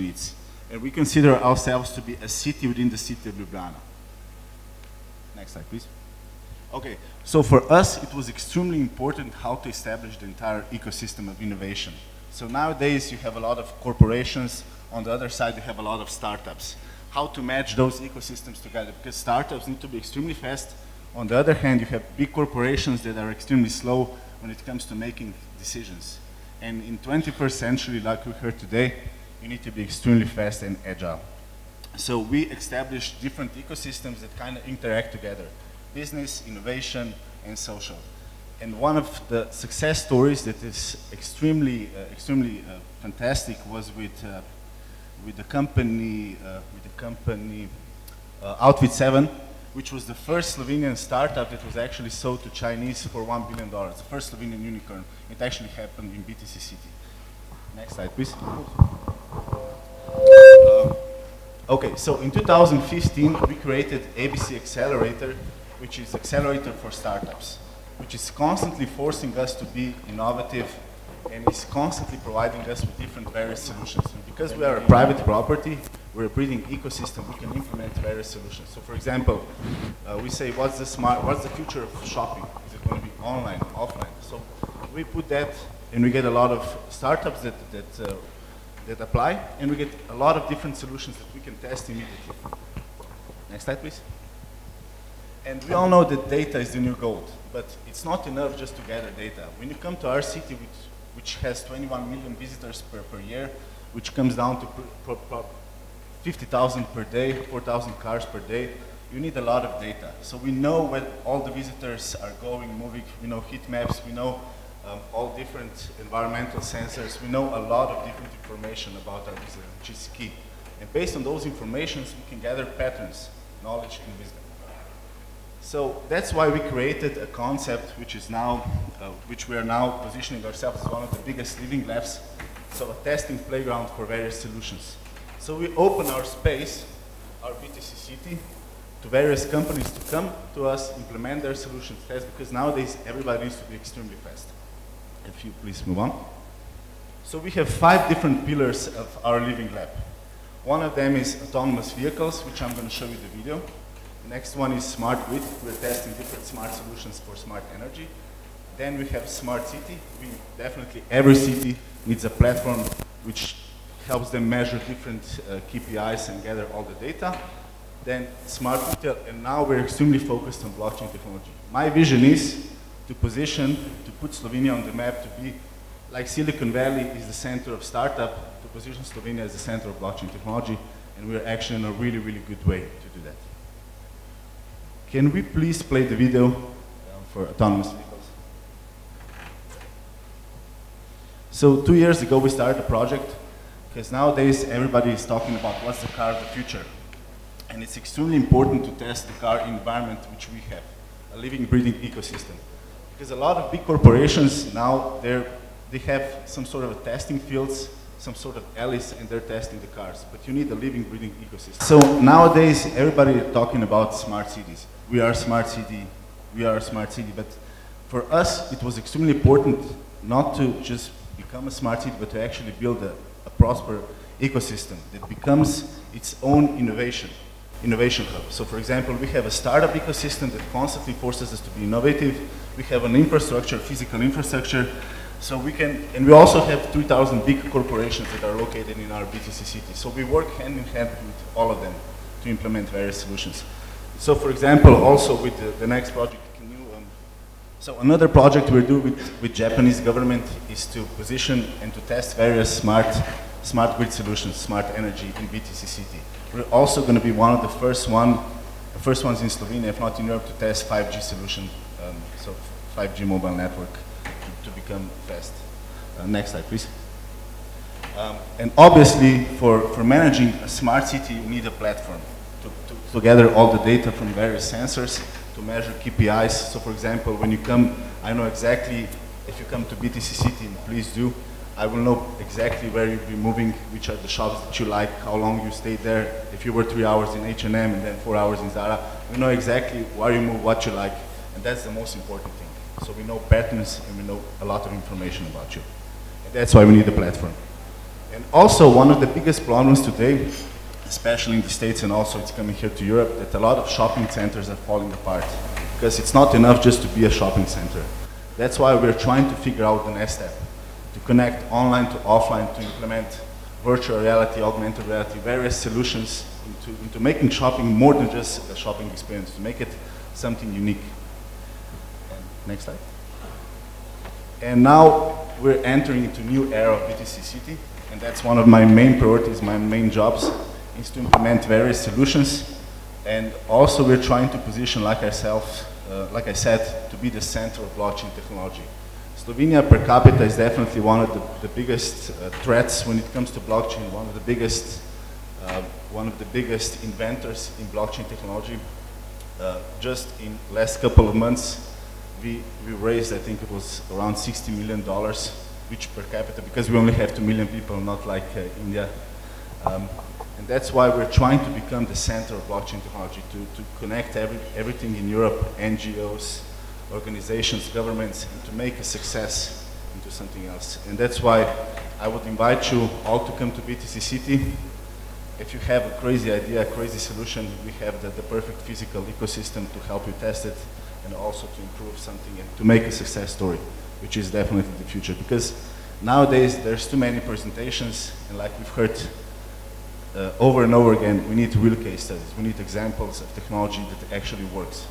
needs. And we consider ourselves to be a city within the city of Ljubljana. Next slide, please. Okay, so for us, it was extremely important how to establish the entire ecosystem of innovation. So nowadays, you have a lot of corporations. On the other side, you have a lot of startups. How to match those ecosystems together, because startups need to be extremely fast. On the other hand, you have big corporations that are extremely slow when it comes to making decisions. And in 21st century, like we heard today, you need to be extremely fast and agile. So we established different ecosystems that kind of interact together: business, innovation, and social. And one of the success stories that is extremely fantastic was with the company Outfit 7, which was the first Slovenian startup that was actually sold to Chinese for $1 billion. The first Slovenian unicorn. It actually happened in BTC City. Next slide, please. Okay, so in 2015, we created ABC Accelerator, which is accelerator for startups, which is constantly forcing us to be innovative and is constantly providing us with different various solutions. And because we are a private property, we're a breeding ecosystem, we can implement various solutions. So for example, we say, what's the future of shopping? Is it going to be online, offline? So we put that, and we get a lot of startups that apply, and we get a lot of different solutions that we can test immediately. Next slide, please. And we all know that data is the new gold, but it's not enough just to gather data. When you come to our city, which has 21 million visitors per year, which comes down to 50,000 per day, 4,000 cars per day, you need a lot of data. So we know where all the visitors are going, moving, we know heat maps, we know all different environmental sensors, we know a lot of different information about our visitors, which is key. And based on those informations, we can gather patterns, knowledge, and wisdom. So that's why we created a concept which is now, which we are now positioning ourselves as one of the biggest living labs, so a testing playground for various solutions. So we open our space, our BTC City, to various companies to come to us, implement their solutions, test, because nowadays everybody needs to be extremely fast. If you please move on. So we have 5 different pillars of our living lab. One of them is autonomous vehicles, which I'm going to show you the video. The next one is smart grid. We're testing different smart solutions for smart energy. Then we have smart city. Every city needs a platform which helps them measure different KPIs and gather all the data. Then smart retail, and now we're extremely focused on blockchain technology. My vision is to put Slovenia on the map to be like Silicon Valley is the center of startup, to position Slovenia as the center of blockchain technology, and we're actually in a really, really good way to do that. Can we please play the video for autonomous vehicles? So 2 years ago, we started a project, because nowadays everybody is talking about what's the car of the future. And it's extremely important to test the car environment which we have, a living, breathing ecosystem. Because a lot of big corporations now, they have some sort of a testing fields, some sort of alleys, and they're testing the cars. But you need a living, breathing ecosystem. So nowadays, everybody is talking about smart cities. We are a smart city, we are a smart city. But for us, it was extremely important not to just become a smart city, but to actually build a prosper ecosystem that becomes its own innovation hub. So for example, we have a startup ecosystem that constantly forces us to be innovative. We have an infrastructure, physical infrastructure. So we can, and we also have 2,000 big corporations that are located in our BTC City. So we work hand in hand with all of them to implement various solutions. So for example, also with the next project, so another project we're doing with Japanese government is to position and to test various smart grid solutions, smart energy in BTC City. We're also going to be one of the first ones in Slovenia, if not in Europe, to test 5G solution, so 5G mobile network to become fast. Next slide, please. And obviously, for managing a smart city, you need a platform to gather all the data from various sensors, to measure KPIs. So for example, when you come, I know exactly, if you come to BTC City, and please do, I will know exactly where you'll be moving, which are the shops that you like, how long you stayed there. If you were 3 hours in H&M and then 4 hours in Zara, we know exactly where you move, what you like, and that's the most important thing. So we know patterns and we know a lot of information about you. And that's why we need a platform. And also, one of the biggest problems today, especially in the States and also it's coming here to Europe, that a lot of shopping centers are falling apart because it's not enough just to be a shopping center. That's why we're trying to figure out the next step, to connect online to offline, to implement virtual reality, augmented reality, various solutions into making shopping more than just a shopping experience, to make it something unique. And next slide. And now we're entering into a new era of BTC City, and that's one of my main priorities, my main jobs, is to implement various solutions. And also we're trying to position like I said, to be the center of blockchain technology. Slovenia per capita is definitely one of the biggest threats when it comes to blockchain, one of the biggest inventors in blockchain technology. Just in last couple of months, we raised, I think it was around $60 million, which per capita, because we only have 2 million people, not like India. And that's why we're trying to become the center of blockchain technology, to connect everything in Europe, NGOs, organizations, governments, and to make a success into something else. And that's why I would invite you all to come to BTC City. If you have a crazy idea, a crazy solution, we have the perfect physical ecosystem to help you test it and also to improve something and to make a success story, which is definitely the future. Because nowadays there's too many presentations, and like we've heard over and over again, we need real case studies. We need examples of technology that actually works.